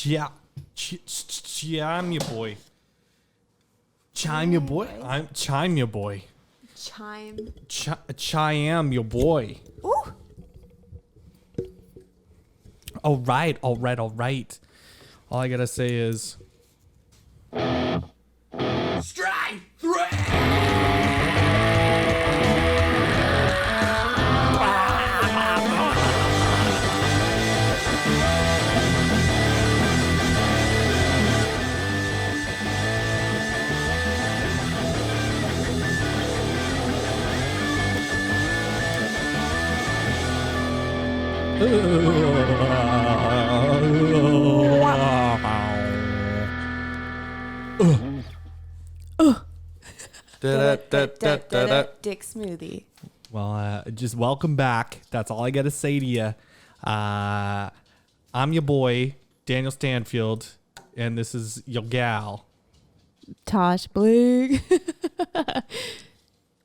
Chime your boy. Chime your boy. I'm Chime your boy. Chime. Chime your boy. Ooh. All right. All I gotta say is strike three. DickSmoothie. Well, just welcome back. That's all I got to say to you. I'm your boy, Daniel Stanfield, and this is your gal. Tash Blake.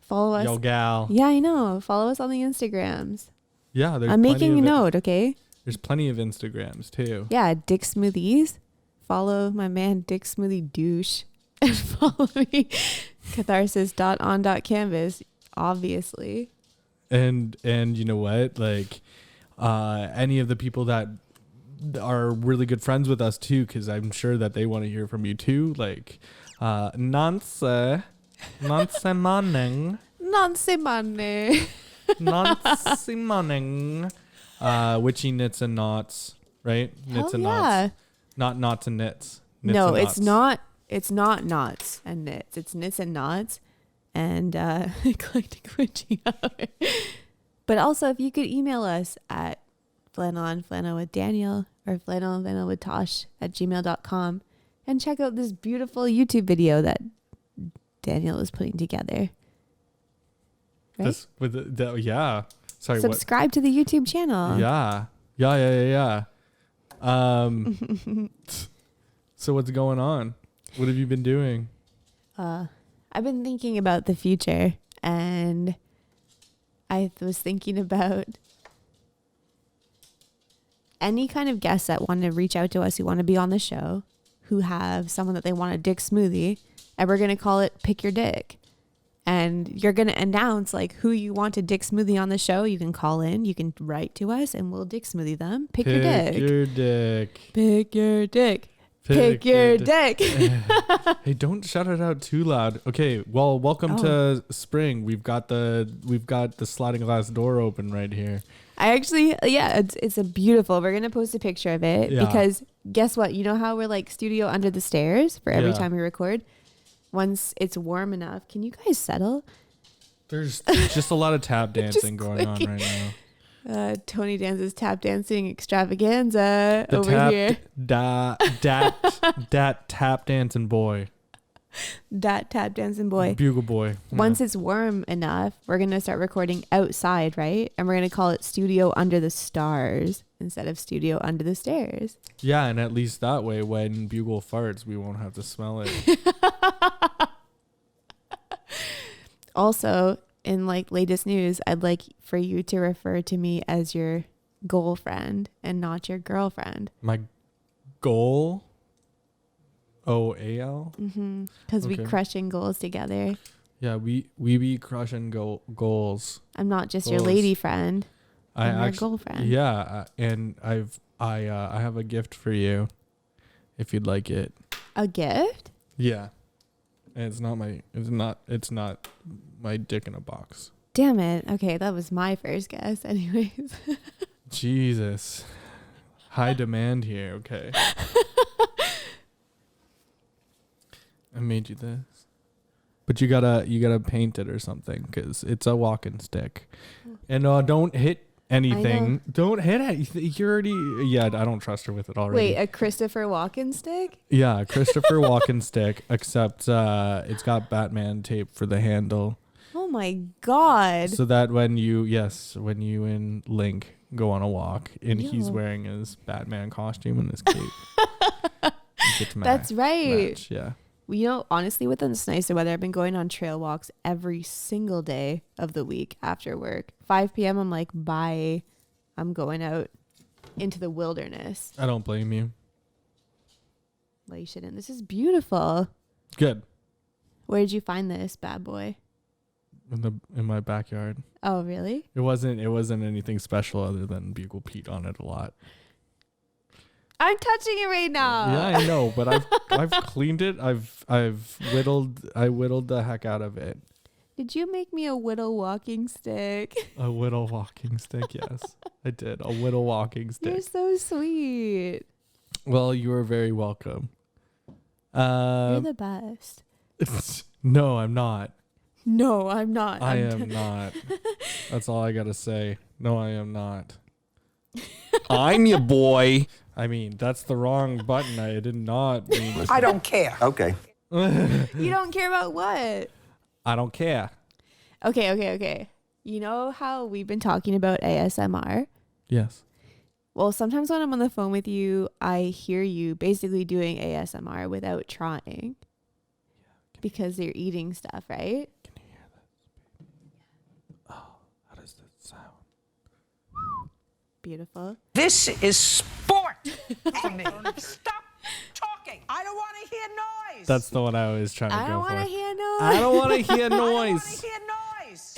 Follow us. Yo gal. Yeah, I know. Follow us on the Instagrams. Yeah, I'm making a note, okay? There's plenty of Instagrams, too. Yeah, DickSmoothies. Follow my man, DickSmoothie douche. And follow me, catharsis.on.canvas, obviously. And you know what? Like, any of the people that are really good friends with us, too, because I'm sure that they want to hear from you, too. Like, Nance Manning. Nancy Money. Nancy Manning. Witchy knits and knots, right? Knits and knots. Not knots and knits. No, it's not. It's not knots and knits. It's knits and knots and eclectic witchy hour. But also, if you could email us at flannelonflannelwithdaniel or flannelonflannelwithtash at gmail.com and check out this beautiful YouTube video that Daniel is putting together. Right? This with yeah. Sorry. Subscribe to the YouTube channel. Yeah. So what's going on? What have you been doing? I've been thinking about the future, and I was thinking about any kind of guests that want to reach out to us, who want to be on the show, who have someone that they want to dick smoothie, and we're going to call it Pick Your Dick. And you're going to announce like who you want to dick smoothie on the show. You can call in, you can write to us, and we'll dick smoothie them. Pick your dick. Pick your dick. Pick your dick. Pick your dick. Hey, don't shout it out too loud. Okay, well, welcome to spring. We've got the sliding glass door open right here. I actually, it's a beautiful. We're gonna post a picture of it because guess what? You know how we're like studio under the stairs for every time we record. Once it's warm enough, can you guys settle? There's just a lot of tap dancing going on right now. Tony Danza's tap dancing extravaganza here. Dat tap dancing boy. That tap dancing boy. Bugle boy. Yeah. Once it's warm enough, we're going to start recording outside, right? And we're going to call it Studio Under the Stars instead of Studio Under the Stairs. Yeah, and at least that way when Bugle farts, we won't have to smell it. Also, in like latest news, I'd like for you to refer to me as your goal friend and not your girlfriend. My goal? OAL? Mm-hmm. Because we crushing goals together. Yeah, we be crushing goals. I'm not just your lady friend. I'm your goal friend. Yeah, and I have a gift for you, if you'd like it. A gift? Yeah. And it's not my dick in a box. Damn it. Okay, that was my first guess anyways. Jesus. High demand here, okay. I made you this. But you gotta paint it or something because it's a walking stick. And don't hit anything. Don't hit it. You're already... Yeah, I don't trust her with it already. Wait, a Christopher Walken stick? Yeah, Christopher Walken stick, except it's got Batman tape for the handle. Oh my God. So that when you and Link go on a walk and he's wearing his Batman costume and his cape. That's right. Match, yeah. Well, you know, honestly, with this nicer weather, I've been going on trail walks every single day of the week after work. 5 p.m. I'm like, bye. I'm going out into the wilderness. I don't blame you. Well, you shouldn't. This is beautiful. Good. Where did you find this bad boy? In my backyard. Oh, really? It wasn't anything special other than Bugle Pete on it a lot. I'm touching it right now. Yeah, I know, but I've cleaned it. I've whittled the heck out of it. Did you make me a whittle walking stick? A whittle walking stick, yes. I did. A whittle walking stick. You're so sweet. Well, you are very welcome. You're the best. No, I'm not. No, I'm not. I am not. That's all I gotta say. No, I am not. I'm your boy. I mean, that's the wrong button. I did not mean I don't care. Okay. You don't care about what? I don't care. Okay. You know how we've been talking about ASMR? Yes. Well, sometimes when I'm on the phone with you, I hear you basically doing ASMR without trying. Because you're eating stuff, right? Can you hear that? Oh, how does that sound? Beautiful. This is sport for me. Stop talking. I don't want to hear noise. That's the one I was trying to I go don't for. want to hear noise. I don't want to hear I don't want noise. to hear noise.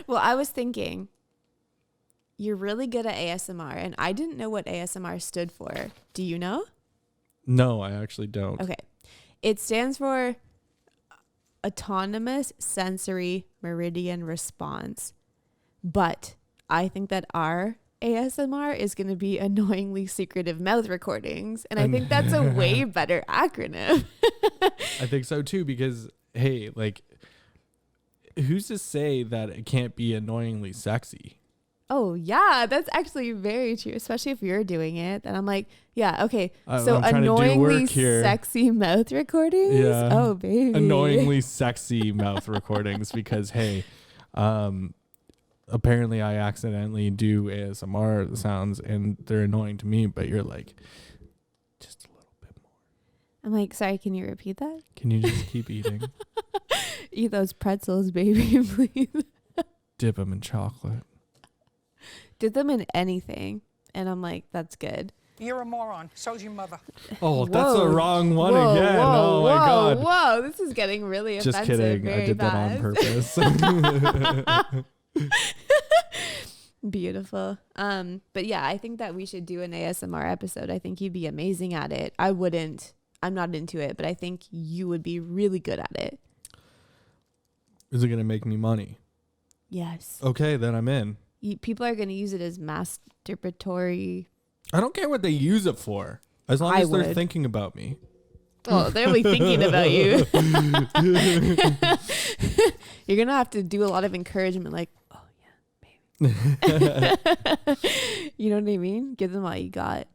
Well, I was thinking, you're really good at ASMR, and I didn't know what ASMR stood for. Do you know? No, I actually don't. Okay. It stands for Autonomous Sensory Meridian Response. But I think that our ASMR is going to be annoyingly secretive mouth recordings. And I think that's a way better acronym. I think so too, because, hey, like, who's to say that it can't be annoyingly sexy? Oh, yeah, that's actually very true, especially if you're doing it. Then I'm like, yeah, okay. So I'm trying to do annoyingly work here. sexy mouth recordings? Yeah. Oh, baby. Annoyingly sexy mouth recordings because, hey, apparently I accidentally do ASMR sounds and they're annoying to me, but you're like, just a little bit more. I'm like, sorry, can you repeat that? Can you just keep eating? Eat those pretzels, baby, please. Dip them in chocolate. Did them in anything. And I'm like, that's good. You're a moron. So's your mother. Oh, that's the Whoa. wrong one Whoa, again. whoa, Oh my God. Whoa, this is getting really Just offensive. kidding. I very did that on fast. purpose. Beautiful. But yeah, I think that we should do an ASMR episode. I think you'd be amazing at it. I'm not into it, but I think you would be really good at it. Is it going to make me money? Yes. Okay, then I'm in. People are going to use it as masturbatory. I don't care what they use it for. As long as they're thinking about me. Oh, they'll be thinking about you. You're going to have to do a lot of encouragement like, oh, yeah, baby. You know what I mean? Give them all you got.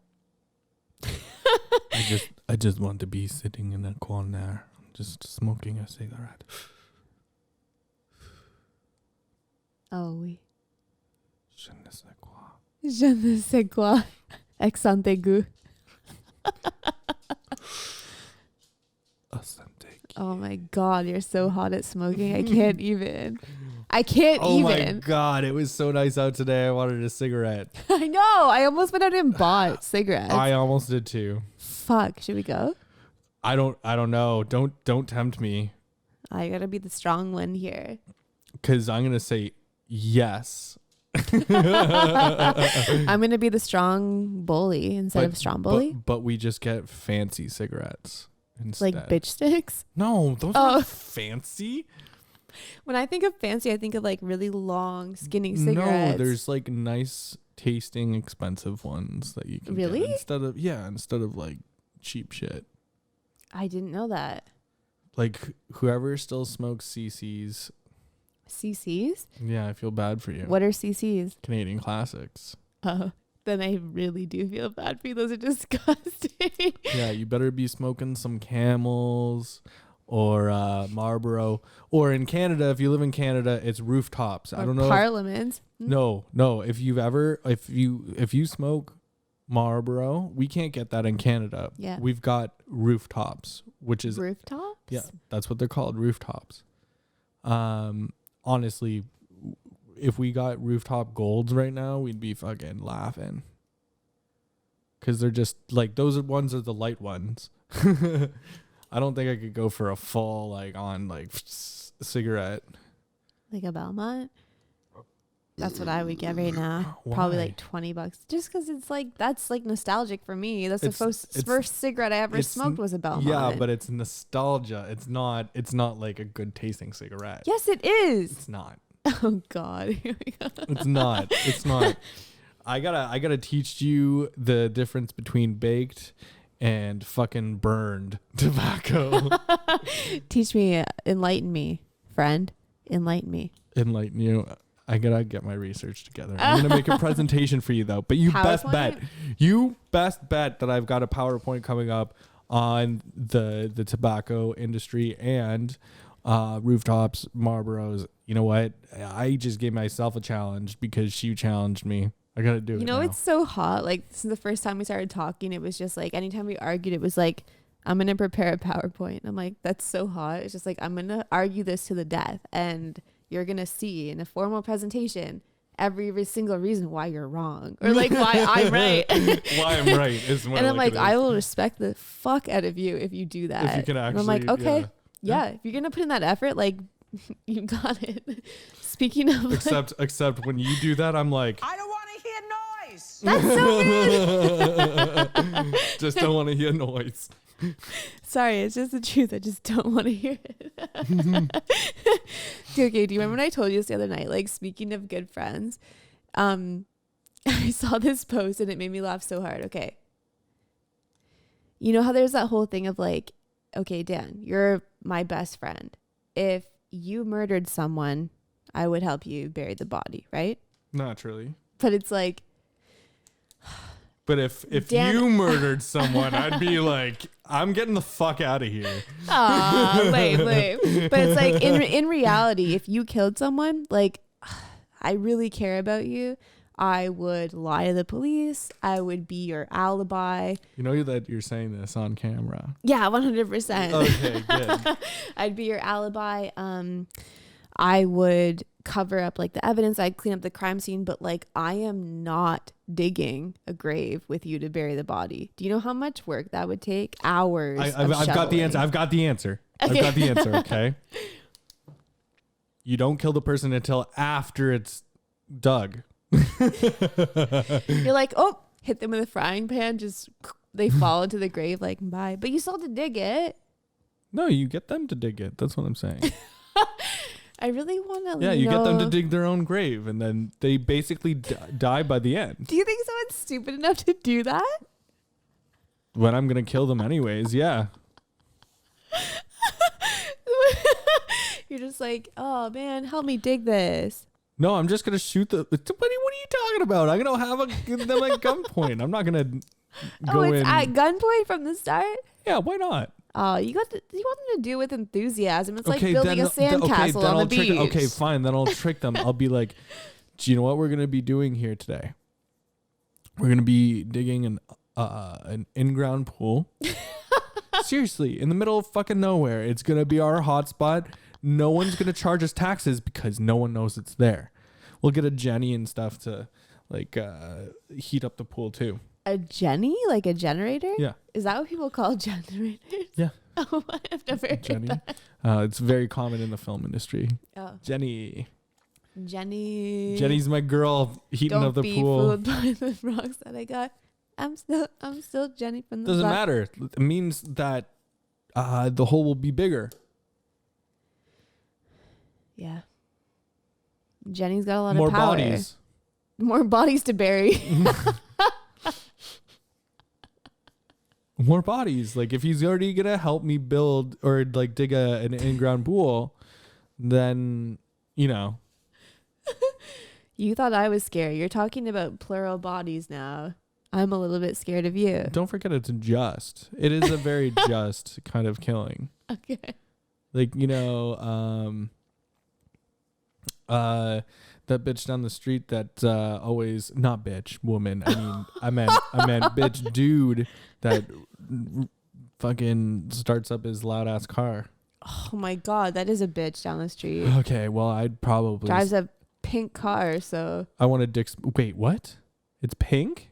I just want to be sitting in a corner, just smoking a cigarette. Oh, oui. Je ne sais quoi. Je ne sais quoi. Accent aigu. Oh my God, you're so hot at smoking. I can't even. Oh my God, it was so nice out today. I wanted a cigarette. I know. I almost went out and bought cigarettes. I almost did too. Fuck. Should we go? I don't know. Don't tempt me. I gotta be the strong one here. Because I'm gonna say yes. I'm gonna be the strong bully instead of strong bully. But we just get fancy cigarettes instead. Like bitch sticks? No, those aren't fancy. When I think of fancy, I think of like really long, skinny cigarettes. No, there's like nice tasting, expensive ones that you can really get instead of like cheap shit. I didn't know that. Like whoever still smokes CCs. CCs? Yeah, I feel bad for you. What are CCs? Canadian Classics. Oh, then I really do feel bad for you. Those are disgusting. Yeah, you better be smoking some Camels or Marlboro. Or in Canada, if you live in Canada, it's rooftops. I don't know. Parliament. No. If you smoke Marlboro, we can't get that in Canada. Yeah. We've got rooftops, which is rooftops? Yeah, that's what they're called, rooftops. Honestly, if we got rooftop golds right now, we'd be fucking laughing. because they're just like those ones are the light ones. I don't think I could go for a full cigarette. Like a Belmont. That's what I would get right now. Why? Probably like $20. Just because it's like that's like nostalgic for me. That's the first cigarette I ever smoked was a Belmont. Yeah, but it's nostalgia. It's not like a good tasting cigarette. Yes, it is. It's not. Oh God. Here we go. It's not. It's not. I gotta teach you the difference between baked and fucking burned tobacco. Teach me, enlighten me, friend. Enlighten me. Enlighten you. I gotta get my research together. I'm gonna make a presentation for you though. But you best bet that I've got a PowerPoint coming up on the tobacco industry and rooftops, Marlboros. You know what? I just gave myself a challenge because she challenged me. I gotta do it. You know, now. it's so hot. Like since the first time we started talking, it was just like anytime we argued, it was like, I'm gonna prepare a PowerPoint. I'm like, that's so hot. It's just like I'm gonna argue this to the death, and you're gonna see in a formal presentation every single reason why you're wrong or like why I'm right. Why I'm right is what. And I'm like, I will respect the fuck out of you if you do that. If you can actually, and I'm like, okay, yeah. If you're gonna put in that effort, like you got it. Speaking of, except when you do that, I'm like, I don't want to hear noise. that's so rude. Just don't want to hear noise. Sorry, it's just the truth. I just don't want to hear it. Okay, do you remember when I told you this the other night? Like, speaking of good friends, I saw this post and it made me laugh so hard. Okay. You know how there's that whole thing of like, okay, Dan, you're my best friend. If you murdered someone, I would help you bury the body, right? Naturally. But it's like, but if Dan, you murdered someone, I'd be like, I'm getting the fuck out of here. Lame. But it's like in reality, if you killed someone, like I really care about you. I would lie to the police. I would be your alibi. You know that you're saying this on camera. Yeah, 100%. Okay, good. I'd be your alibi. I would cover up like the evidence. I'd clean up the crime scene, but like I am not digging a grave with you to bury the body. Do you know how much work that would take? Hours. I've got the answer. I've got the answer. Okay. I've got the answer. Okay. You don't kill the person until after it's dug. You're like, oh, hit them with a frying pan. Just they fall into the grave like bye. But you still have to dig it. No, you get them to dig it. That's what I'm saying. I really want to. Yeah, you get them to dig their own grave, and then they basically die by the end. Do you think someone's stupid enough to do that? When I'm gonna kill them anyways, yeah. You're just like, oh man, help me dig this. No, I'm just gonna shoot the. What are you talking about? I'm gonna have them at gunpoint. I'm not gonna go in. At gunpoint from the start. Yeah, why not? Oh, you want them to do it with enthusiasm. It's like building a sandcastle on the beach. Okay, fine. Then I'll trick them. I'll be like, do you know what we're gonna be doing here today? We're gonna be digging an in-ground pool. Seriously, in the middle of fucking nowhere. It's gonna be our hotspot. No one's gonna charge us taxes because no one knows it's there. We'll get a Jenny and stuff to like heat up the pool too. A Jenny, like a generator? Yeah. Is that what people call generators? Yeah. Oh, I've never heard Jenny. that. It's very common in the film industry. Oh. Jenny's Jenny's my girl heating up the pool. Don't be fooled by the rocks that I got. I'm still Jenny from the Doesn't block. matter. It means that the hole will be bigger. Yeah. Jenny's got a lot More of power. bodies. More bodies to bury. More bodies. Like if he's already gonna help me build or like dig an in-ground pool, then you know. You thought I was scary. You're talking about plural bodies now. I'm a little bit scared of you. Don't forget it's just. It is a very just kind of killing. Okay. Like, you know, that bitch down the street that always not bitch, woman. I mean I meant bitch dude that fucking starts up his loud ass car. Oh my god, that is a bitch down the street. Okay, well I'd probably Drives a pink car, so I want to wait, what? It's pink?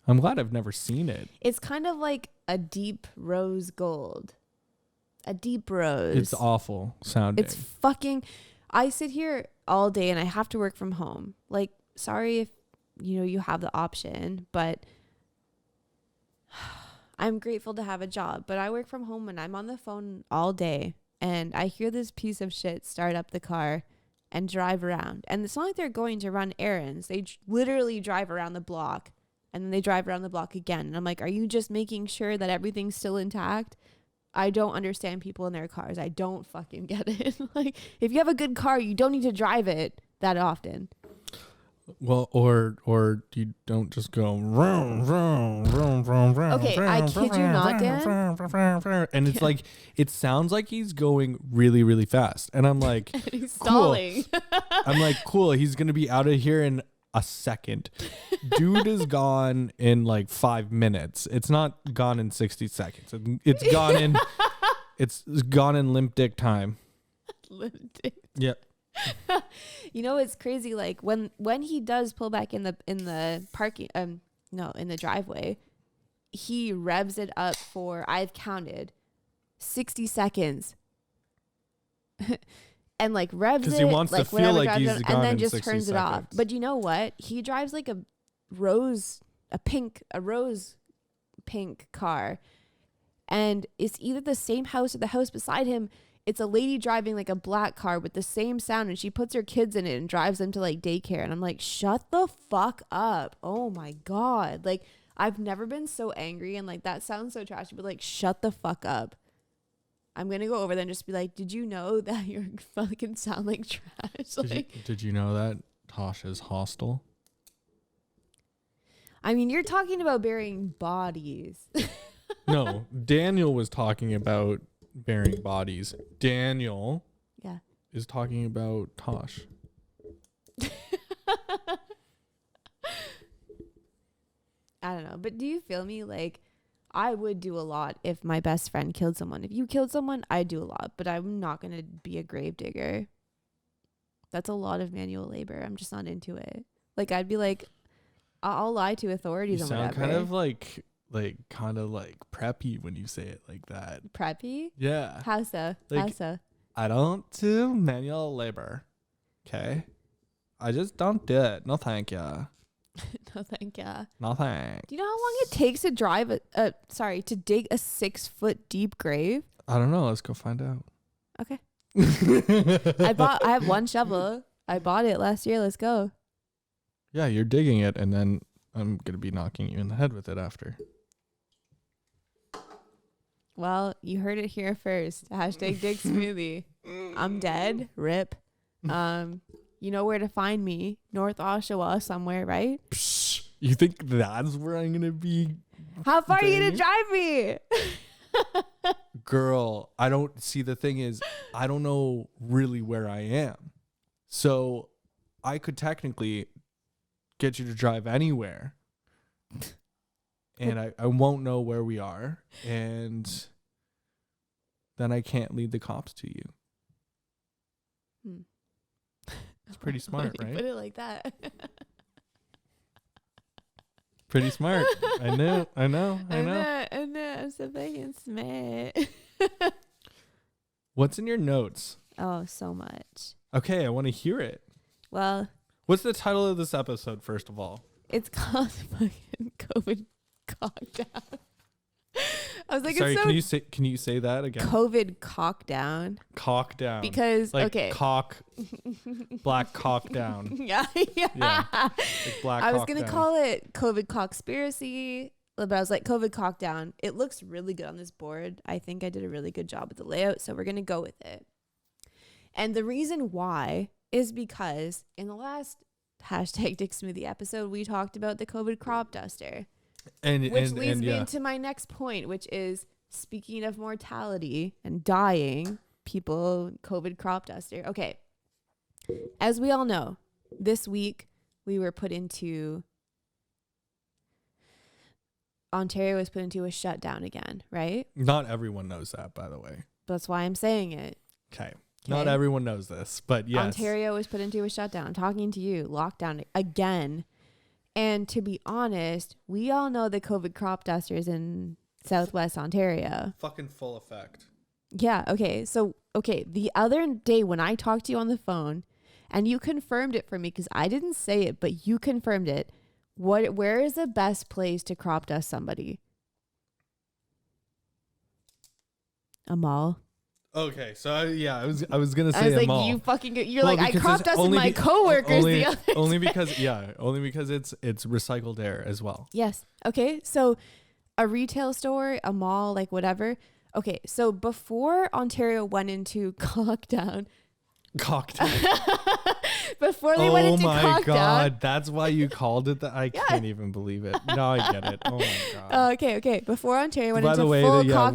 I'm glad I've never seen it. It's kind of like a deep rose gold. A deep rose. It's awful sounding. It's fucking... I sit here all day and I have to work from home. Like, sorry if, you have the option, but I'm grateful to have a job. But I work from home and I'm on the phone all day. And I hear this piece of shit start up the car and drive around. And it's not like they're going to run errands. They literally drive around the block. And then they drive around the block again. And I'm like, are you just making sure that everything's still intact? I don't understand people in their cars. I don't fucking get it. Like, if you have a good car, you don't need to drive it that often. Well, or you don't just go vroom, vroom, vroom, vroom, vroom. Okay, I kid you not, Dan. And it's like, it sounds like he's going really, really fast. And I'm like, And he's cool. stalling. I'm like, cool. He's going to be out of here in a second. Dude is gone in like 5 minutes. It's not gone in 60 seconds. It's gone in limp dick time. Limp dick. Yep. It's crazy. Like when he does pull back in the parking, in the driveway, he revs it up for, I've counted 60 seconds. And like revs it, because he wants to feel like he's gone and then in just 60 turns it off. seconds. But you know what? He drives like a rose pink car, and it's either the same house or the house beside him. It's a lady driving like a black car with the same sound, and she puts her kids in it and drives them to like daycare. And I'm like, shut the fuck up! Oh my god! Like, I've never been so angry, and like that sounds so trashy, but like, shut the fuck up. I'm going to go over there and just be like, did you know that you fucking sound like trash? Did you know that Tash is hostile? I mean, you're talking about burying bodies. No, Daniel was talking about burying bodies. Daniel is talking about Tash. I don't know. But do you feel me? Like, I would do a lot if my best friend killed someone. If you killed someone, I'd do a lot. But I'm not going to be a grave digger. That's a lot of manual labor. I'm just not into it. Like, I'd be like, I'll lie to authorities and whatever. You sound kind of like preppy when you say it like that. Preppy? Yeah. How so? Like, How so? I don't do manual labor. Okay? I just don't do it. No, thank ya. No, thank ya. No, thank. Do you know how long it takes to to dig a 6-foot deep grave? I don't know. Let's go find out. Okay. I have one shovel. I bought it last year. Let's go. Yeah, you're digging it, and then I'm going to be knocking you in the head with it after. Well, you heard it here first. Hashtag DickSmoothie. I'm dead. Rip. You know where to find me. North Oshawa somewhere, right? Psh, you think that's where I'm going to be? How far are you going to drive me? Girl, I don't see. The thing is, I don't know really where I am. So I could technically get you to drive anywhere. And I won't know where we are. And then I can't lead the cops to you. It's pretty smart, right? Put it like that. Pretty smart. I know. I'm so fucking smart. What's in your notes? Oh, so much. Okay, I want to hear it. Well, what's the title of this episode, first of all? It's called fucking COVID CockDown. I was like, sorry, it's so can you say that again? COVID CockDown. CockDown. Because like okay. Black CockDown. Yeah. Like black I was cock gonna down. call it COVID Cockspiracy, but I was like COVID CockDown. It looks really good on this board. I think I did a really good job with the layout, so we're gonna go with it. And the reason why is because in the last hashtag DickSmoothie episode, we talked about the COVID crop duster. Which leads me into my next point, which is, speaking of mortality and dying, people, COVID crop duster. Okay. As we all know, this week we were put into, Ontario was put into a shutdown again, right? Not everyone knows that, by the way. That's why I'm saying it. Okay. Not everyone knows this, but yes. Ontario was put into a shutdown. I'm talking to you, lockdown again. And to be honest, we all know the COVID crop dusters in Southwest Ontario. Fucking full effect. Yeah. Okay. So, the other day when I talked to you on the phone and you confirmed it for me, because I didn't say it, but you confirmed it. Where is the best place to crop dust somebody? A mall. Okay, so I was gonna say I was a mall. You're like, I crop dusted my coworkers the other day. Only because it's recycled air as well. Yes. Okay. So a retail store, a mall, like whatever. Okay. So before Ontario went into CockDown. Before they went into CockDown. Oh my God. That's why you called it that. I can't even believe it. No, I get it. Oh my God. Okay. Before Ontario went into full CockDown.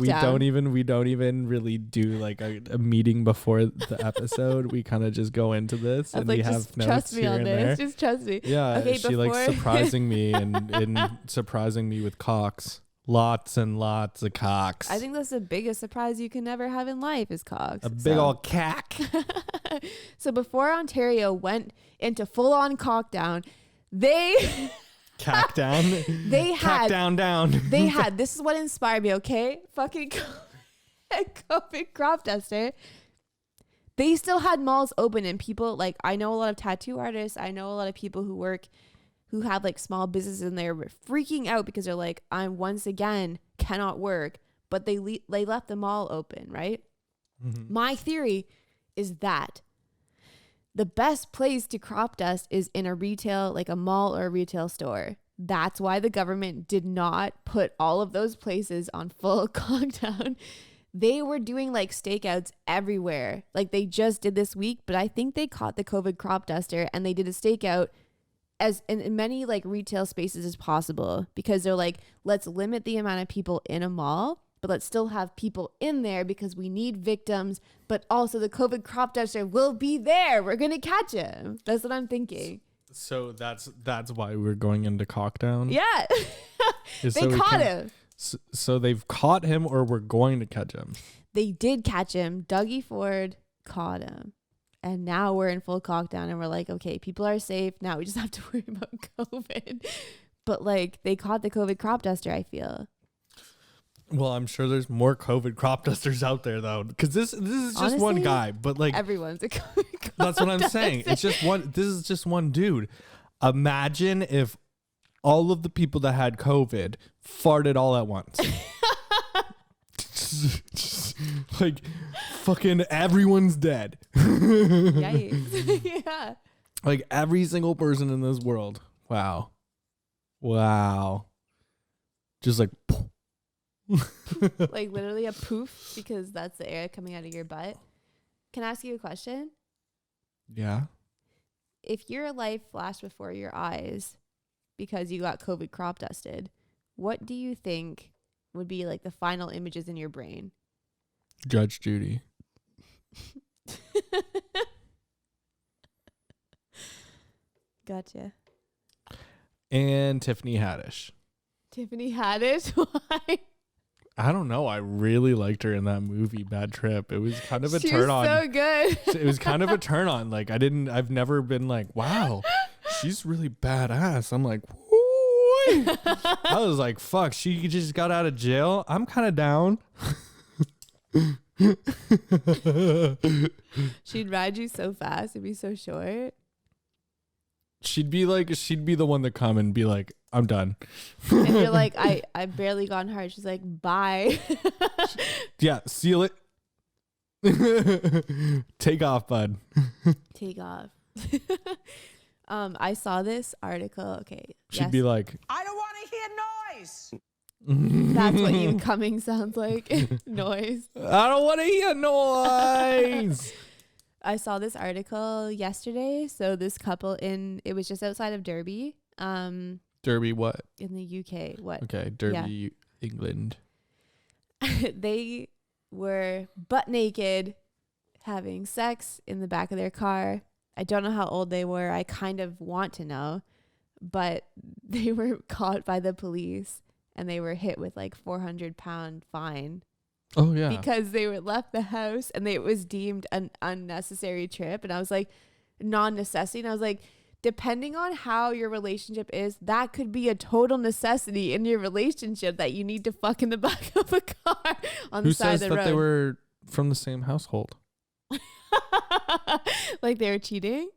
We don't even really do like a meeting before the episode. We kind of just go into this and we have notes trust me here on and this. there. Just trust me. Yeah. Okay, she likes surprising me and surprising me with cocks. Lots and lots of cocks. I think that's the biggest surprise you can ever have in life is cocks. A big old cack. So before Ontario went into full-on cockdown, they... Cackdown? They had... Cackdown. They had... This is what inspired me, okay? Fucking COVID crop duster. They still had malls open and people... Like, I know a lot of tattoo artists. I know a lot of people who have like small businesses in there were freaking out because they're like, I'm once again cannot work, but they left the mall open, right? Mm-hmm. My theory is that the best place to crop dust is in a retail, like a mall or a retail store. That's why the government did not put all of those places on full lockdown. They were doing like stakeouts everywhere. Like they just did this week, but I think they caught the COVID crop duster and they did a stakeout as in many like retail spaces as possible, because they're like, let's limit the amount of people in a mall, but let's still have people in there because we need victims, but also the COVID crop duster will be there. We're going to catch him. That's what I'm thinking. So that's why we're going into CockDown? Yeah. They caught him. So they've caught him or we're going to catch him? They did catch him. Dougie Ford caught him. And now we're in full cockdown and we're like, okay, people are safe. Now we just have to worry about COVID. But like they caught the COVID crop duster, I feel. Well, I'm sure there's more COVID crop dusters out there though. Because this is just honestly, one guy. But like everyone's a COVID crop That's what I'm saying. It's just one. This is just one dude. Imagine if all of the people that had COVID farted all at once. Like fucking everyone's dead. Yikes. Yeah. Like every single person in this world. Wow. Just like like literally a poof, because that's the air coming out of your butt. Can I ask you a question? Yeah. If your life flashed before your eyes because you got COVID crop dusted, what do you think would be like the final images in your brain? Judge Judy. Gotcha. And Tiffany Haddish. Tiffany Haddish? Why? I don't know. I really liked her in that movie, Bad Trip. It was kind of a turn on. She was so good. It was kind of a turn on. Like I've never been like, wow, she's really badass. I'm like, whoo. I was like, fuck, she just got out of jail. I'm kind of down. She'd ride you so fast. It'd be so short. She'd be the one to come and be like, I'm done. And you're like, I barely gone hard. She's like, bye. Yeah, seal it. Take off, bud. Take off. I saw this article. Okay. She'd be like, I don't want to hear noise. That's what you coming sounds like. Noise. I don't want to hear noise. I saw this article yesterday. So this couple it was just outside of Derby. Derby what? In the UK. What? Okay, Derby, yeah. England. They were butt naked having sex in the back of their car. I don't know how old they were. I kind of want to know. But they were caught by the police and they were hit with like £400 fine. Oh, yeah. Because they were left the house and it was deemed an unnecessary trip. And I was like, non-necessity. And I was like, depending on how your relationship is, that could be a total necessity in your relationship that you need to fuck in the back of a car on the side of the road. Who says that they were from the same household? Like they were cheating?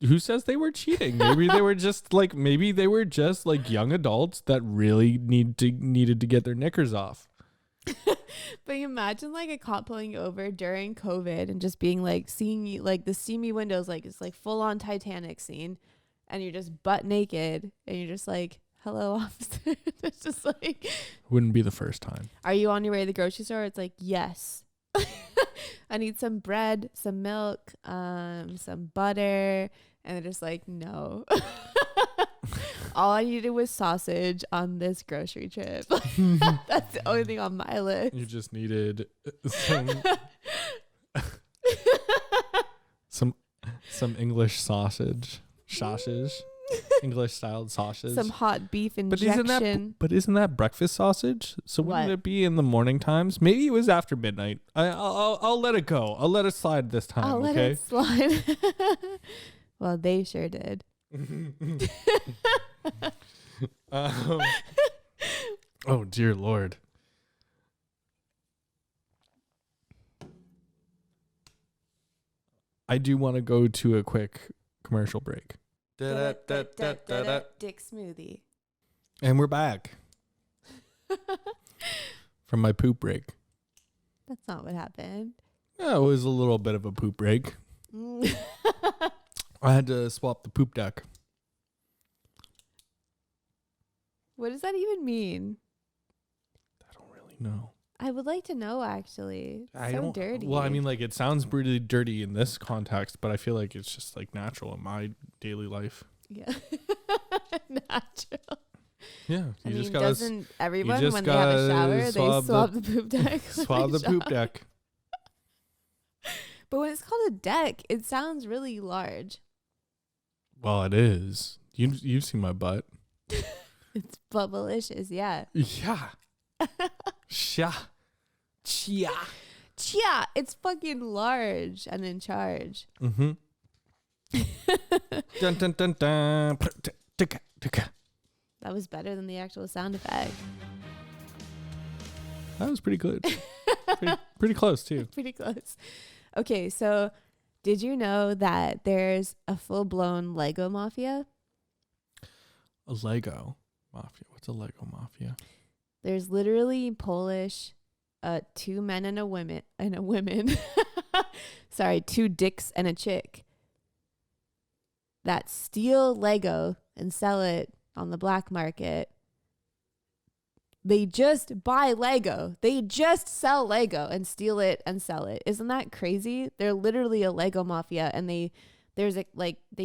Who says they were cheating? Maybe they were just like young adults that really needed to get their knickers off. But imagine like a cop pulling you over during COVID and just being like seeing you, like the steamy windows, like it's like full on Titanic scene, and you're just butt naked and you're just like, hello, officer. It's just like, wouldn't be the first time. Are you on your way to the grocery store? It's like, yes. I need some bread, some milk, some butter. And they're just like, no. All I needed was sausage on this grocery trip. That's the only thing on my list. You just needed some English sausage. English styled sausage. Some hot beef injection. But isn't that breakfast sausage? So wouldn't it be in the morning times? Maybe it was after midnight. I'll let it go. I'll let it slide this time. I'll let it slide. Well, they sure did. Oh dear Lord. I do want to go to a quick commercial break. DickSmoothie. And we're back from my poop break. That's not what happened. Yeah, it was a little bit of a poop break. I had to swap the poop deck. What does that even mean? I don't really know. I would like to know, actually. So dirty. Well, I mean, like, it sounds pretty dirty in this context, but I feel like it's just, like, natural in my daily life. Yeah. Natural. Yeah. I mean, doesn't everyone, when they have a shower, they swab the poop deck? Swab the poop deck. But when it's called a deck, it sounds really large. Well, it is. You've seen my butt. It's bubblicious, yeah. Yeah. Chia. It's fucking large and in charge. Mm-hmm. Dun, dun, dun, dun. That was better than the actual sound effect. That was pretty good. pretty close, too. Pretty close. Okay, so did you know that there's a full-blown Lego mafia? A Lego mafia? What's a Lego mafia? There's literally Polish, 2 men and a woman. Sorry, 2 dicks and a chick that steal Lego and sell it on the black market. They just buy Lego. They just sell Lego and steal it and sell it. Isn't that crazy? They're literally a Lego mafia, and they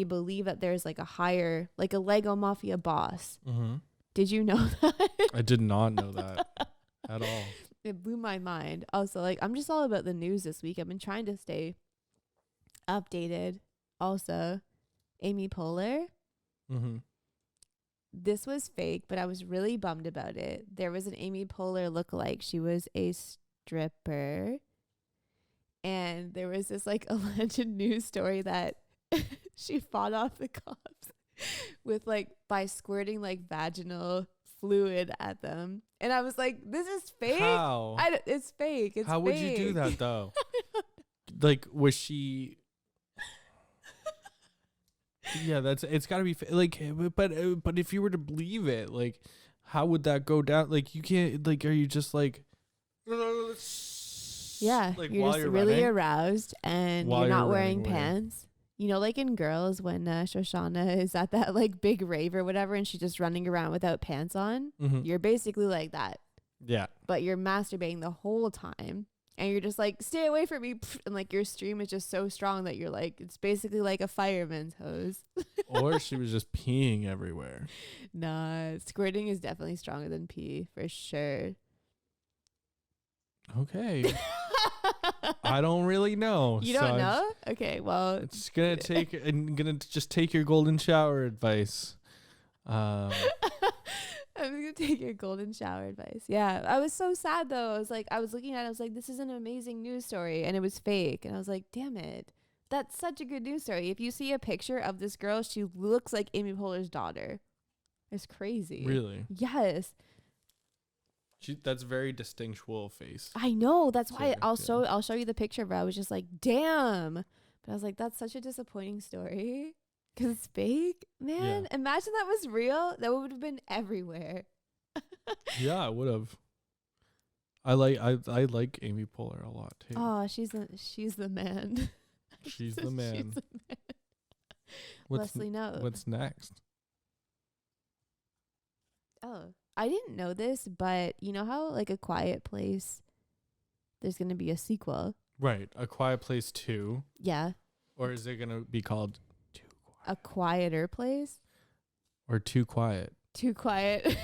believe that there's like a higher, like a Lego mafia boss. Mm-hmm. Did you know that? I did not know that at all. It blew my mind. Also, like, I'm just all about the news this week. I've been trying to stay updated. Also, Amy Poehler. Mm-hmm. This was fake, but I was really bummed about it. There was an Amy Poehler lookalike. She was a stripper. And there was this like alleged news story that she fought off the cops with like by squirting like vaginal fluid at them. And I was like, this is fake. How? It's fake. It's How fake. would you do that though? Like, was she... Yeah, it's got to be like, but if you were to believe it, like, how would that go down? Like, you can't, like, are you just like, yeah, like, you're just really running, aroused and you're not wearing pants. You know, like in Girls when Shoshana is at that like big rave or whatever, and she's just running around without pants on. Mm-hmm. You're basically like that. Yeah. But you're masturbating the whole time. And you're just like, stay away from me. And like your stream is just so strong that you're like, it's basically like a fireman's hose. Or she was just peeing everywhere. Nah, squirting is definitely stronger than pee for sure. Okay. I don't really know. You don't know? Okay, well. It's going to take, I'm going to just take your golden shower advice. I'm going to take your golden shower advice. Yeah. I was so sad though. I was looking at it. I was like, this is an amazing news story. And it was fake. And I was like, damn it. that's such a good news story. If you see a picture of this girl, she looks like Amy Poehler's daughter. It's crazy. Really? Yes. That's very distinctual face. I know. That's why Yeah. I'll show you the picture of her. I was just like, damn. But I was like, that's such a disappointing story. Because it's fake. Man, imagine that was real. That would have been everywhere. Yeah, I would have. I like Amy Poehler a lot too. Oh, she's the man. She's the man. She's the man. Leslie knows. What's next? Oh, I didn't know this, but you know how like A Quiet Place, there's going to be a sequel. Right. A Quiet Place 2. Yeah. Or is it going to be called Too Quiet? A Quieter Place? Or Too Quiet? Too quiet.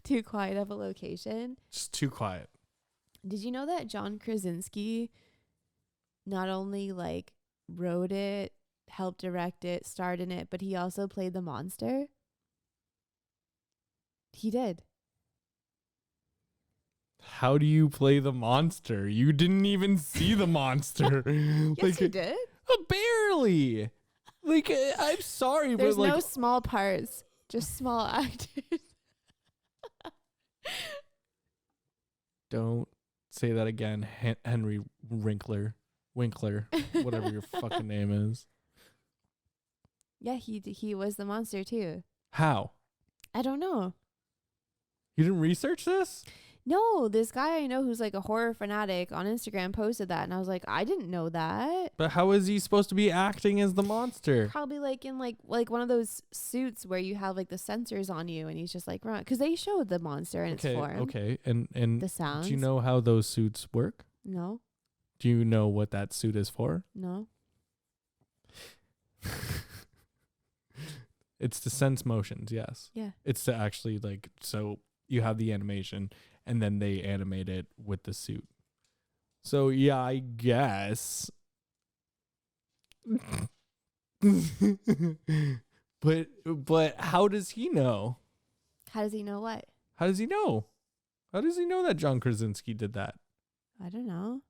Too quiet of a location. Just Too Quiet. Did you know that John Krasinski not only like wrote it, helped direct it, starred in it, but he also played the monster? He did. How do you play the monster? You didn't even see the monster. Yes, he did. Barely. Like, I'm sorry, There's but like, no small parts, just small actors. don't say that again, Henry Winkler, whatever your fucking name is. Yeah, he was the monster too. How? I don't know. You didn't research this? No, this guy I know who's like a horror fanatic on Instagram posted that, and I was like, I didn't know that. But how is he supposed to be acting as the monster? Probably like in like one of those suits where you have like the sensors on you, and he's just like run, because they showed the monster in its form. Okay, and The sounds. do you know how those suits work? No, Do you know what that suit is for? no. It's to sense motions, yes. Yeah. It's to actually like, so you have the animation and then they animate it with the suit. So yeah, I guess. but how does he know? How does he know what? How does he know? How does he know that John Krasinski did that? I don't know.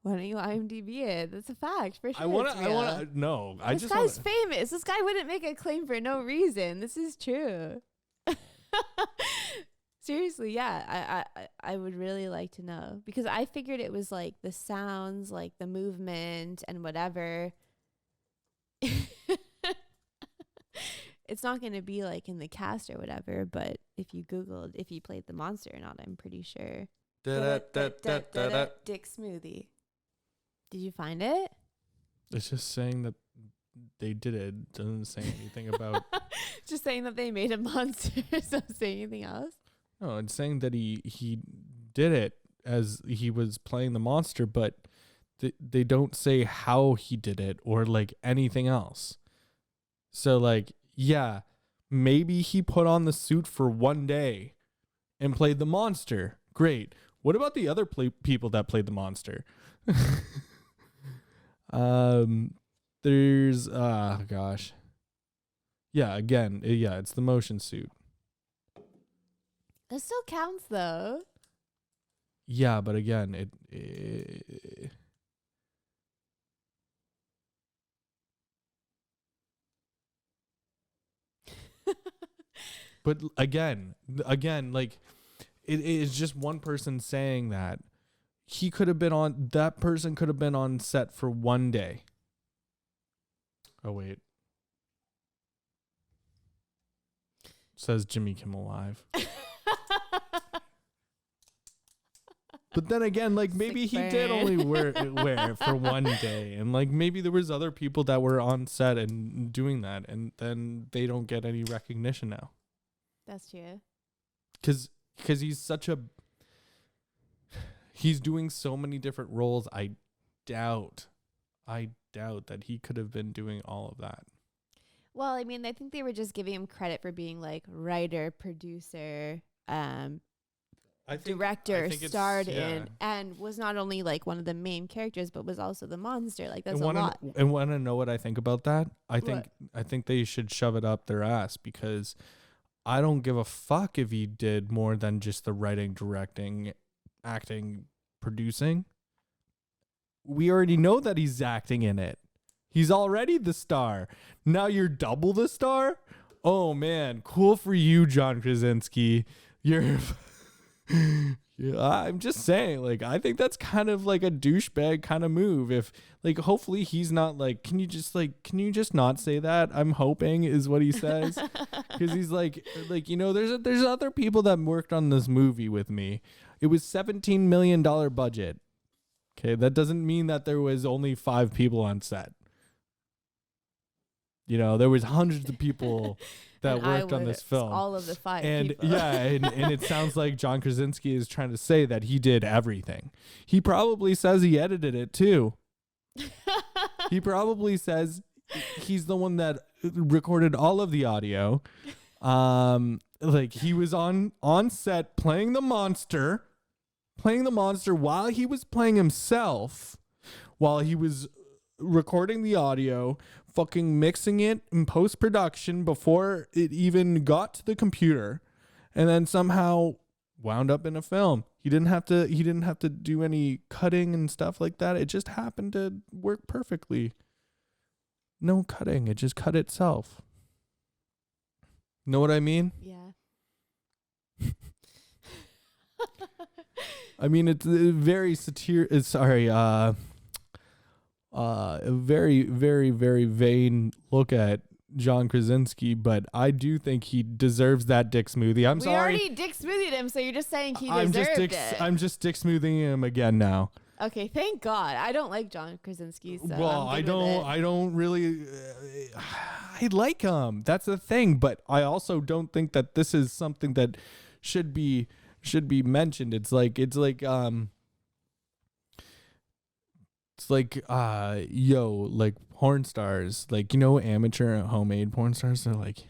Why don't you IMDb it? That's a fact for sure. I want to no. I This just guy's wanna, famous. This guy wouldn't make a claim for no reason. This is true. Seriously, yeah. I would really like to know, because I figured it was like the sounds, like the movement and whatever. It's not going to be like in the cast or whatever, but if you Googled if he played the monster or not, I'm pretty sure. DickSmoothie. Did you find it? it's just saying that they did it. It doesn't say anything about. Just saying that they made a monster. Doesn't say anything else. No, it's saying that he did it as he was playing the monster, but they don't say how he did it or like anything else. So like, yeah, maybe he put on the suit for one day and played the monster. Great. What about the other people that played the monster? There's gosh. Yeah, again, it's the motion suit. That still counts though. Yeah, but again, it but again, like it is just one person saying that. That person could have been on set for one day. Oh wait. Says Jimmy Kimmel Live. But then again, like maybe he did only wear it for one day, and like maybe there was other people that were on set and doing that, and then they don't get any recognition now. That's true. Because he's doing so many different roles. I doubt that he could have been doing all of that. Well, I mean, I think they were just giving him credit for being like writer, producer, director, starred in, and was not only like one of the main characters, but was also the monster. Like that's a lot. And want to know what I think about that? I think they should shove it up their ass, because I don't give a fuck if he did more than just the writing, directing, acting, producing. we already know that he's acting in it. He's already the star. Now you're double the star? Oh man, cool for you, John Krasinski. You're yeah, I'm just saying, like, I think that's kind of like a douchebag kind of move. If like, hopefully he's not like, can you just not say that? I'm hoping is what he says. Because he's like, there's other people that worked on this movie with me. It was $17 million budget. Okay. That doesn't mean that there was only 5 people on set. There was hundreds of people that worked on this film. All of the 5 and people. Yeah, and it sounds like John Krasinski is trying to say that he did everything. He probably says he edited it too. He probably says he's the one that recorded all of the audio. Like he was on set playing the monster while he was playing himself, while he was recording the audio, fucking mixing it in post-production before it even got to the computer, and then somehow wound up in a film. He didn't have to do any cutting and stuff like that. It just happened to work perfectly. No cutting, it just cut itself. Know what I mean? Yeah. I mean, it's very a very, very, very vain look at John Krasinski, but I do think he deserves that DickSmoothie. I'm sorry. We already DickSmoothied him, so you're just saying he deserved it. I'm just DickSmoothing him again now. Okay, thank God. I don't like John Krasinski, so Well, I don't really. I like him. That's the thing, but I also don't think that this is something that should be mentioned. It's like porn stars, like, amateur homemade porn stars. They're like,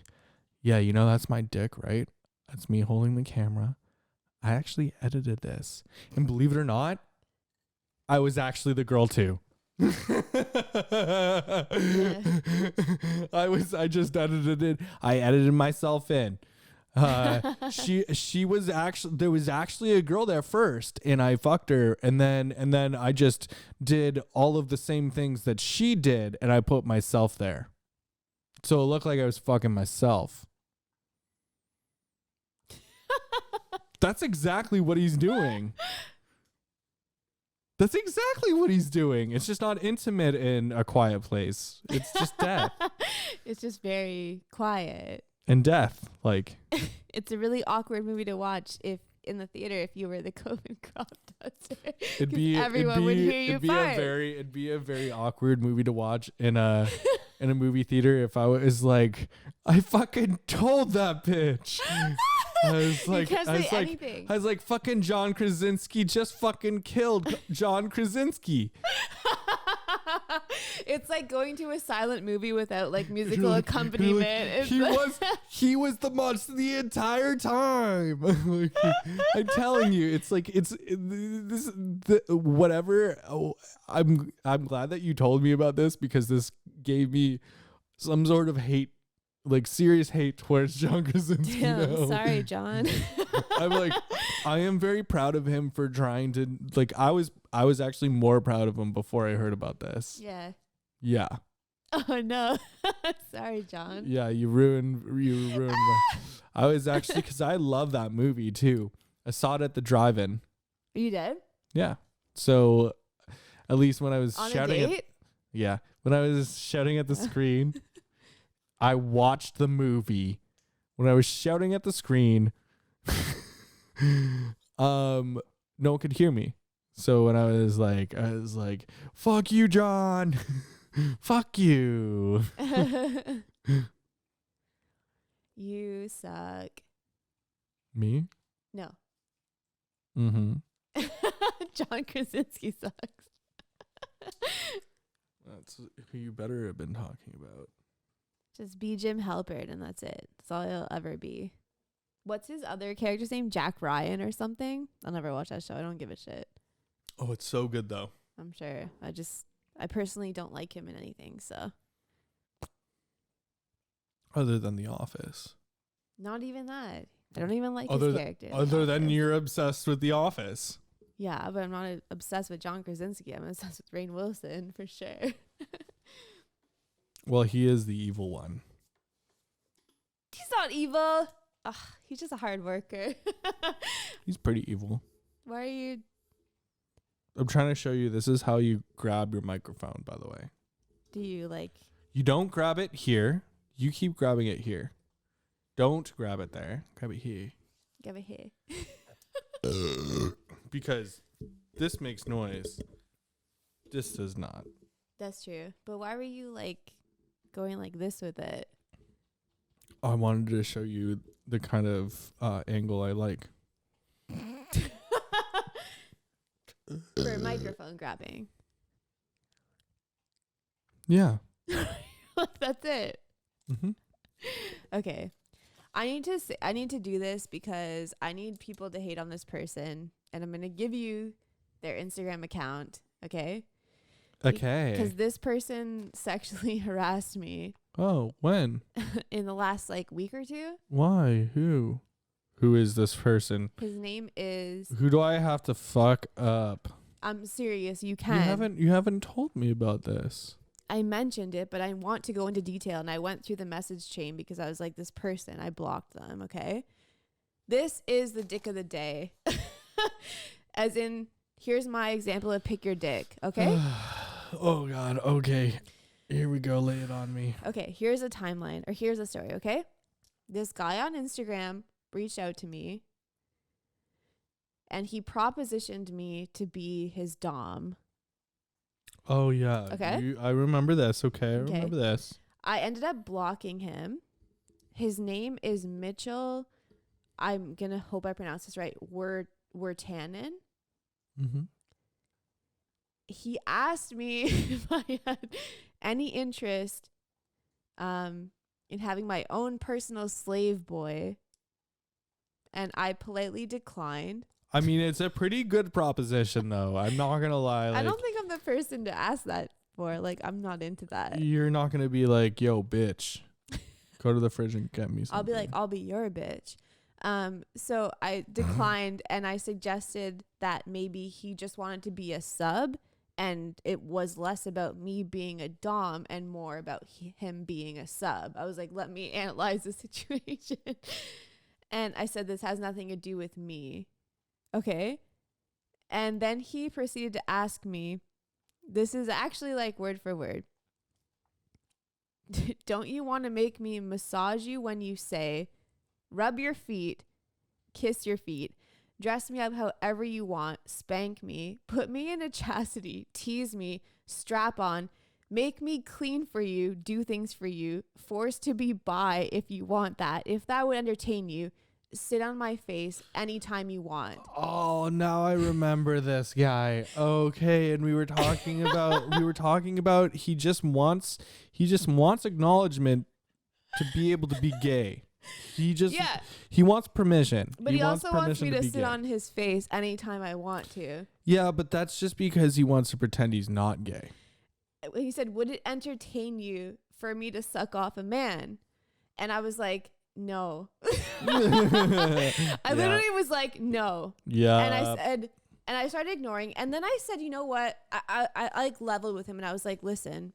yeah, that's my dick, right? That's me holding the camera. I actually edited this, and believe it or not, I was actually the girl too. I just edited it. I edited myself in. She was actually, there was actually a girl there first, and I fucked her, and then I just did all of the same things that she did, and I put myself there, so it looked like I was fucking myself. That's exactly what he's doing. That's exactly what he's doing. It's just not intimate in A Quiet Place. It's just death. It's just very quiet. And death, like. It's a really awkward movie to watch in the theater if you were the Coven crop duster. Everyone would hear you fart. It'd be a very awkward movie to watch in a movie theater if I was like, I fucking told that bitch. I was like, fucking John Krasinski just fucking killed John Krasinski. It's like going to a silent movie without like musical accompaniment. He was the monster the entire time. Like, I'm telling you, it's like whatever. Oh, I'm glad that you told me about this, because this gave me some sort of hate. Like serious hate towards John Krasinski. Damn, sorry, John. I'm like, I am very proud of him for trying to, like, I was actually more proud of him before I heard about this. Yeah. Yeah. Oh no. Sorry, John. Yeah, you ruined I was actually, because I love that movie too. I saw it at the drive-in. You did? Yeah. So at least when I was on shouting a date? when I was shouting at the screen, I watched the movie. When I was shouting at the screen, no one could hear me. So when I was like, fuck you, John. Fuck you. You suck. Me? No. Mm-hmm. John Krasinski sucks. That's who you better have been talking about. Just be Jim Halpert, and that's it. That's all he'll ever be. What's his other character's name? Jack Ryan or something? I'll never watch that show. I don't give a shit. Oh, it's so good though. I'm sure. I personally don't like him in anything, so. Other than The Office. Not even that. I don't even like his character. Other than you're obsessed with The Office. Yeah, but I'm not obsessed with John Krasinski. I'm obsessed with Rainn Wilson for sure. Well, he is the evil one. He's not evil. Ugh, he's just a hard worker. He's pretty evil. Why are you? I'm trying to show you. This is how you grab your microphone, by the way. Do you like? You don't grab it here. You keep grabbing it here. Don't grab it there. Grab it here. Give it here. Because this makes noise. This does not. That's true. But why were you like going like this with it? I wanted to show you the kind of angle I like. For microphone grabbing. Yeah. That's it. Mm-hmm. Okay. I need to do this because I need people to hate on this person, and I'm going to give you their Instagram account, okay? Okay. Because this person sexually harassed me Oh, when? in the last like week or two. Why? Who? Who is this person? His name is. Who do I have to fuck up? I'm serious. You can. You haven't told me about this. I mentioned it, but I want to go into detail, and I went through the message chain because I was like, this person, I blocked them. Okay. This is the dick of the day. As in, here's my example of pick your dick. Okay. Oh God. Okay. Here we go. Lay it on me. Okay. Here's a timeline, or here's a story. Okay. This guy on Instagram reached out to me, and he propositioned me to be his dom. Oh yeah. Okay. I remember this. Okay. I remember this. I ended up blocking him. His name is Mitchell. I'm going to hope I pronounce this right. Wirtanen. Mm-hmm. He asked me if I had any interest in having my own personal slave boy. And I politely declined. I mean, it's a pretty good proposition, though. I'm not going to lie. Like, I don't think I'm the person to ask that for. Like, I'm not into that. You're not going to be like, yo, bitch, go to the fridge and get me something. I'll be like, I'll be your bitch. So I declined, and I suggested that maybe he just wanted to be a sub, and it was less about me being a dom and more about him being a sub. I was like, let me analyze the situation. And I said, this has nothing to do with me. Okay. And then he proceeded to ask me, this is actually like word for word. Don't you want to make me massage you when you say, rub your feet, kiss your feet, dress me up however you want, spank me, put me in a chastity, tease me, strap on, make me clean for you, do things for you, forced to be bi if you want that, if that would entertain you, sit on my face anytime you want. Oh, now I remember this guy. Okay, and we were talking about he just wants acknowledgement to be able to be gay. He wants permission. But he also wants me to sit on his face anytime I want to. Yeah, but that's just because he wants to pretend he's not gay. He said, would it entertain you for me to suck off a man? And I was like, no. I literally was like, no. Yeah. And I started ignoring. And then I said, you know what? I like leveled with him, and I was like, listen,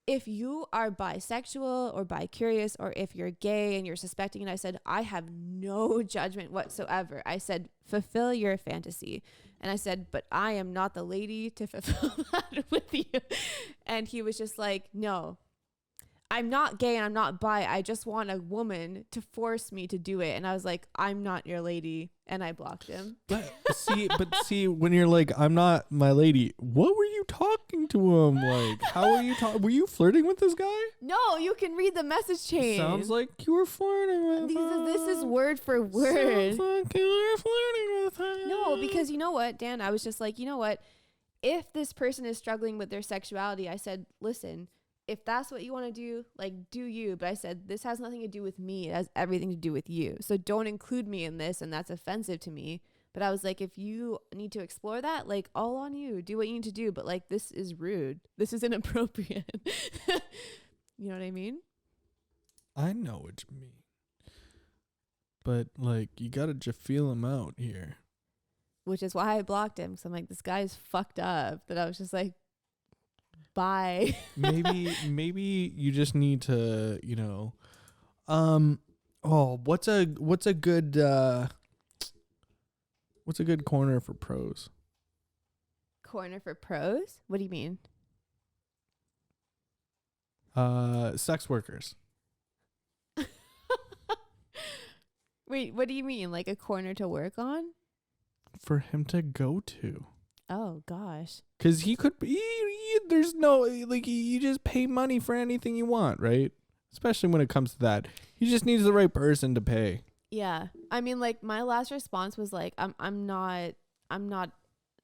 if you are bisexual or bi-curious, or if you're gay and you're suspecting, and I said, I have no judgment whatsoever. I said, fulfill your fantasy. And I said, but I am not the lady to fulfill that with you. And he was just like, no, I'm not gay and I'm not bi. I just want a woman to force me to do it. And I was like, I'm not your lady. And I blocked him. But see, when you're like, I'm not my lady, what were you talking to him? Like, how were you talking? Were you flirting with this guy? No, you can read the message chain. Sounds like you were flirting with him. This is word for word. Sounds like you were flirting with him. No, because you know what, Dan? I was just like, you know what? If this person is struggling with their sexuality, I said, listen, if that's what you want to do, like, do you. But I said, this has nothing to do with me. It has everything to do with you. So don't include me in this. And that's offensive to me. But I was like, if you need to explore that, like, all on you. Do what you need to do. But like, this is rude. This is inappropriate. You know what I mean? I know what you mean. But like, you gotta just feel him out here. Which is why I blocked him. So I'm like, this guy's fucked up. That I was just like, bye. maybe you just need to, what's a good corner for pros? Corner for pros? What do you mean? Sex workers. Wait, what do you mean? Like a corner to work on? For him to go to. Oh gosh. Because he could be, there's no, like, you just pay money for anything you want, right? Especially when it comes to that. He just needs the right person to pay. Yeah. I mean, like, my last response was like, I'm not,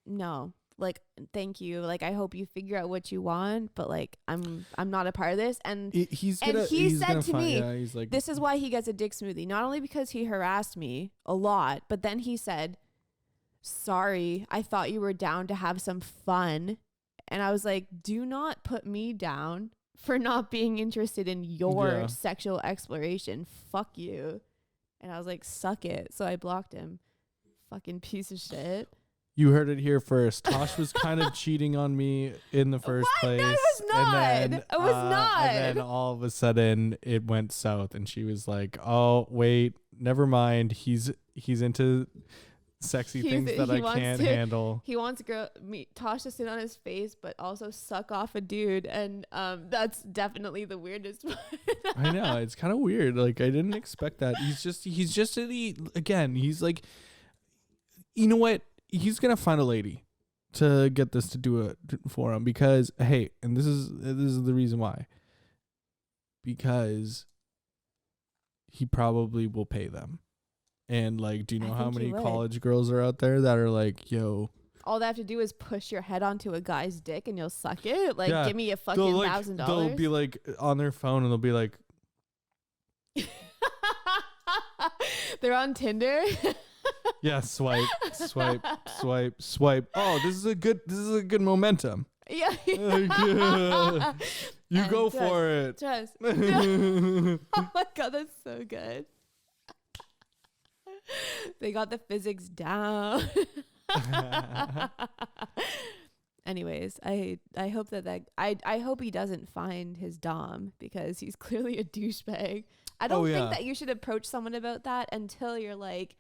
no. Like, thank you. Like, I hope you figure out what you want, but like, I'm not a part of this. And he said to me, he's like, this is why he gets a DickSmoothie. Not only because he harassed me a lot, but then he said, sorry, I thought you were down to have some fun. And I was like, do not put me down for not being interested in your sexual exploration. Fuck you. And I was like, suck it. So I blocked him. Fucking piece of shit. You heard it here first. Tosh was kind of cheating on me in the first place. No, I was not. I was not. And then all of a sudden it went south and she was like, oh, wait, never mind. He's into sexy things that I can't handle. He wants Tosh to sit on his face, but also suck off a dude. And that's definitely the weirdest one. I know. It's kind of weird. Like, I didn't expect that. He's like, you know what? He's going to find a lady to get this to do it for him because, hey, and this is the reason why. Because he probably will pay them. And like, do you know how many college girls are out there that are like, yo, all they have to do is push your head onto a guy's dick and you'll suck it? Like, give me a fucking $1,000. They'll be like on their phone and they'll be like, they're on Tinder. Yeah, swipe. Oh, this is a good momentum. Yeah. You go for it. Just. Oh my God, that's so good. They got the physics down. Anyways, I hope I hope he doesn't find his dom because he's clearly a douchebag. I don't think that you should approach someone about that until you're like,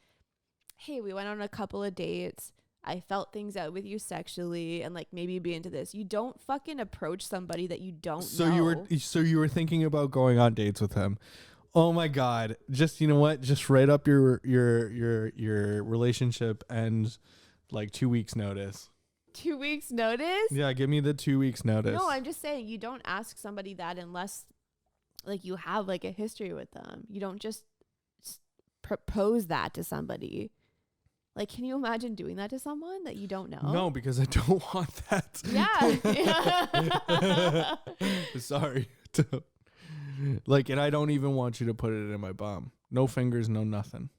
hey, we went on a couple of dates. I felt things out with you sexually and like maybe be into this. You don't fucking approach somebody that you don't know. So you were thinking about going on dates with him. Oh my God. Just, you know what? Just write up your relationship and like 2 weeks notice. 2 weeks notice? Yeah, give me the 2 weeks notice. No, I'm just saying you don't ask somebody that unless like you have like a history with them. You don't just propose that to somebody. Like, can you imagine doing that to someone that you don't know? No, because I don't want that. Yeah. Sorry. Like, and I don't even want you to put it in my bum. No fingers, no nothing.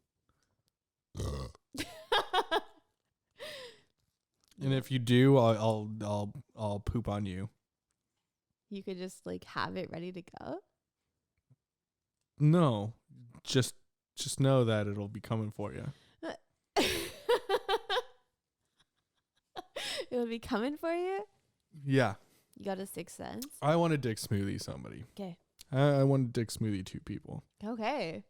And if you do, I'll poop on you. You could just like have it ready to go. No, just know that it'll be coming for you. It'll be coming for you? Yeah. You got a sixth sense? I want to DickSmoothie somebody. Okay. I want to DickSmoothie 2 people. Okay.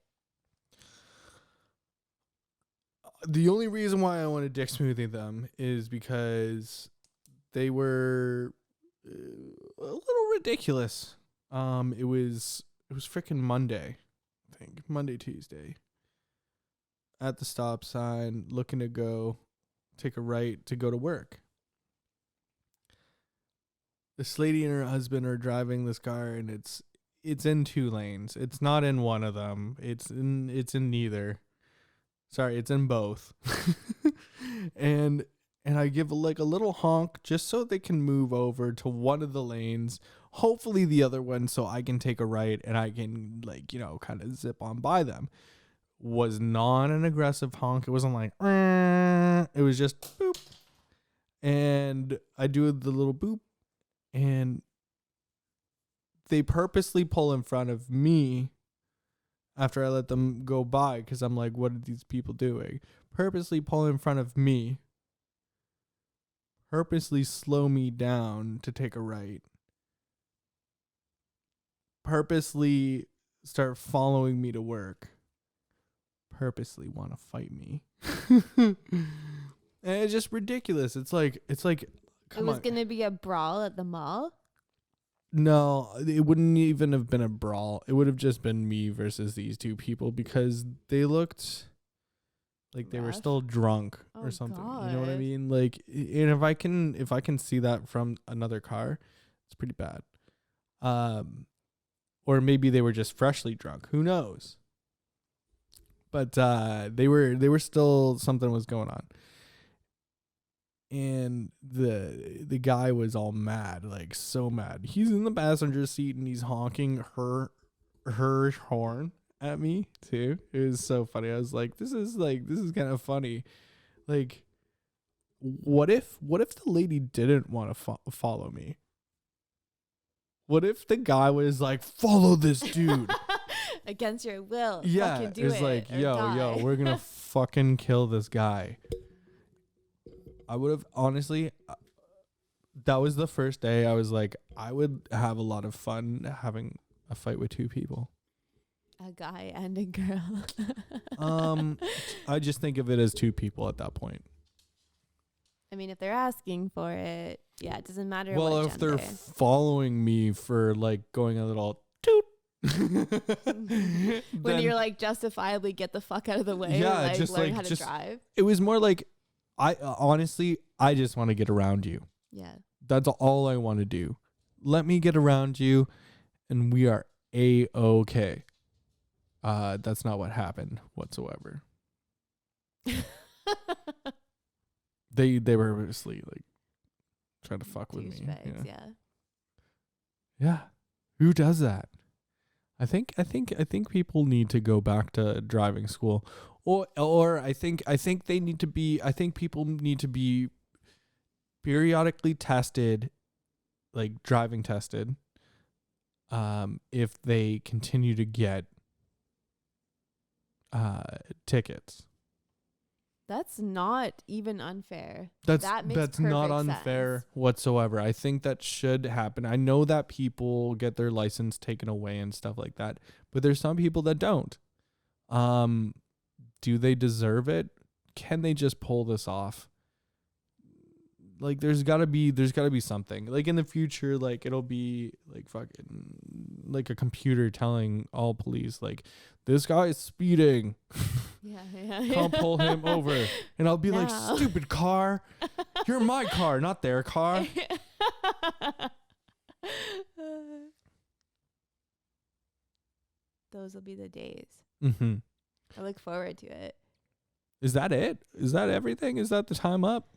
The only reason why I want to DickSmoothie them is because they were a little ridiculous. It was freaking Monday, I think. Monday, Tuesday. At the stop sign, looking to go take a right to go to work. This lady and her husband are driving this car, and it's in 2 lanes. It's not in one of them. It's in neither. Sorry, it's in both. and I give like a little honk just so they can move over to one of the lanes, hopefully the other one, so I can take a right and I can like, you know, kind of zip on by them. Was not an aggressive honk. It wasn't like, it was just boop. And I do the little boop. And they purposely pull in front of me after I let them go by, because I'm like, what are these people doing? Purposely pull in front of me. Purposely slow me down to take a right. Purposely start following me to work. Purposely want to fight me. And it's just ridiculous. It's like come it was on. gonna be a brawl at the mall. No, it wouldn't even have been a brawl. It would have just been me versus these two people, because they looked like they were Rough. still drunk or Oh, something. You know what I God. mean? Like, and if I can see that from another car, it's pretty bad. Or maybe they were just freshly drunk. Who knows? But they were still, something was going on. And the guy was all mad, like so mad. He's in the passenger seat and he's honking her horn at me too. It was so funny. I was like, this is kind of funny. Like, what if the lady didn't want to follow me? What if the guy was like, follow this dude? Against your will. Yeah, Fucking do it's it like, or yo, die. we're gonna fucking kill this guy. I would have, honestly, that was the first day I was like, I would have a lot of fun having a fight with two people. A guy and a girl. I just think of it as two people at that point. I mean, if they're asking for it, yeah, it doesn't matter Well, what if gender. they're following me for like going a little toot. When you're like justifiably get the fuck out of the way, Yeah, like just learn like- how to just- drive. It was more like, I honestly, I just want to get around you. Yeah. That's all I want to do. Let me get around you and we are A-okay. That's not what happened whatsoever. They were obviously like trying to fuck with me. Douchebags, yeah. Yeah. Who does that? I think people need to go back to driving school, or I think people need to be periodically tested, like driving tested, if they continue to get tickets. That's not even unfair. That's That makes not perfect unfair sense. whatsoever. I think that should happen. I know that people get their license taken away and stuff like that, but there's some people that don't. Do they deserve it? Can they just pull this off? Like, there's gotta be something. Like in the future, like it'll be like fucking like a computer telling all police, like, this guy is speeding. Yeah. Can't pull him over. And I'll be like, No. stupid car. You're my car, not their car. Those will be the days. Mm-hmm. I look forward to it. Is that it? Is that everything? Is that the time up?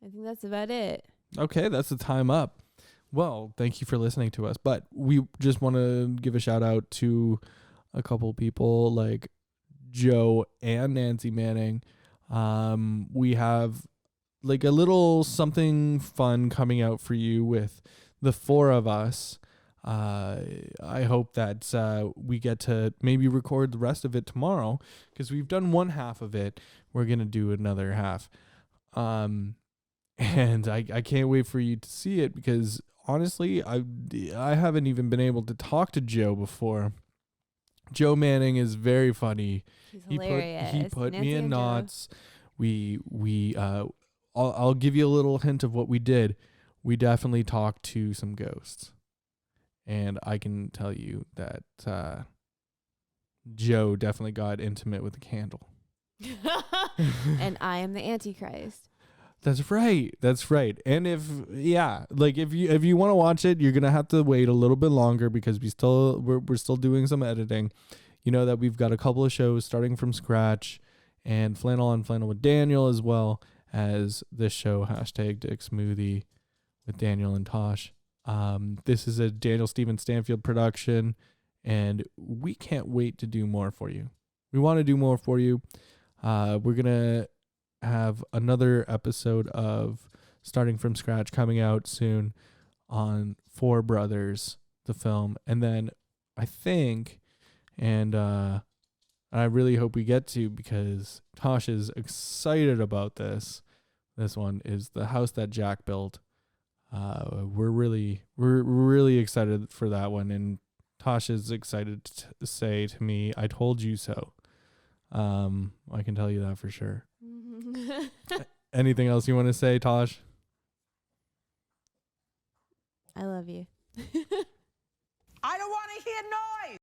I think that's about it. Okay, that's the time up. Well, thank you for listening to us. But we just want to give a shout out to a couple people like Joe and Nancy Manning. We have like a little something fun coming out for you with the four of us. I hope that we get to maybe record the rest of it tomorrow, because we've done one half of it. We're going to do another half. And I can't wait for you to see it, because honestly, I haven't even been able to talk to Joe before. Joe Manning is very funny. He's He hilarious. put Nancy me in and Joe. knots. I'll give you a little hint of what we did. We definitely talked to some ghosts. And I can tell you that Joe definitely got intimate with a candle. And I am the Antichrist. That's right. And if you want to watch it, you're gonna have to wait a little bit longer, because we're still doing some editing. You know that we've got a couple of shows starting from scratch, and Flannel on Flannel with Daniel, as well as this show, #DickSmoothie with Daniel and Tash. This is a Daniel Steven Stanfield production, and we can't wait to do more for you. We want to do more for you. We're gonna have another episode of Starting from Scratch coming out soon on Four Brothers, the film. And then I think, and And I really hope we get to, because Tash is excited about this. This one is the house that Jack built. We're really excited for that one, and Tash is excited to say to me, "I told you so." I can tell you that for sure. Anything else you want to say, Tash? I love you. I don't want to hear noise.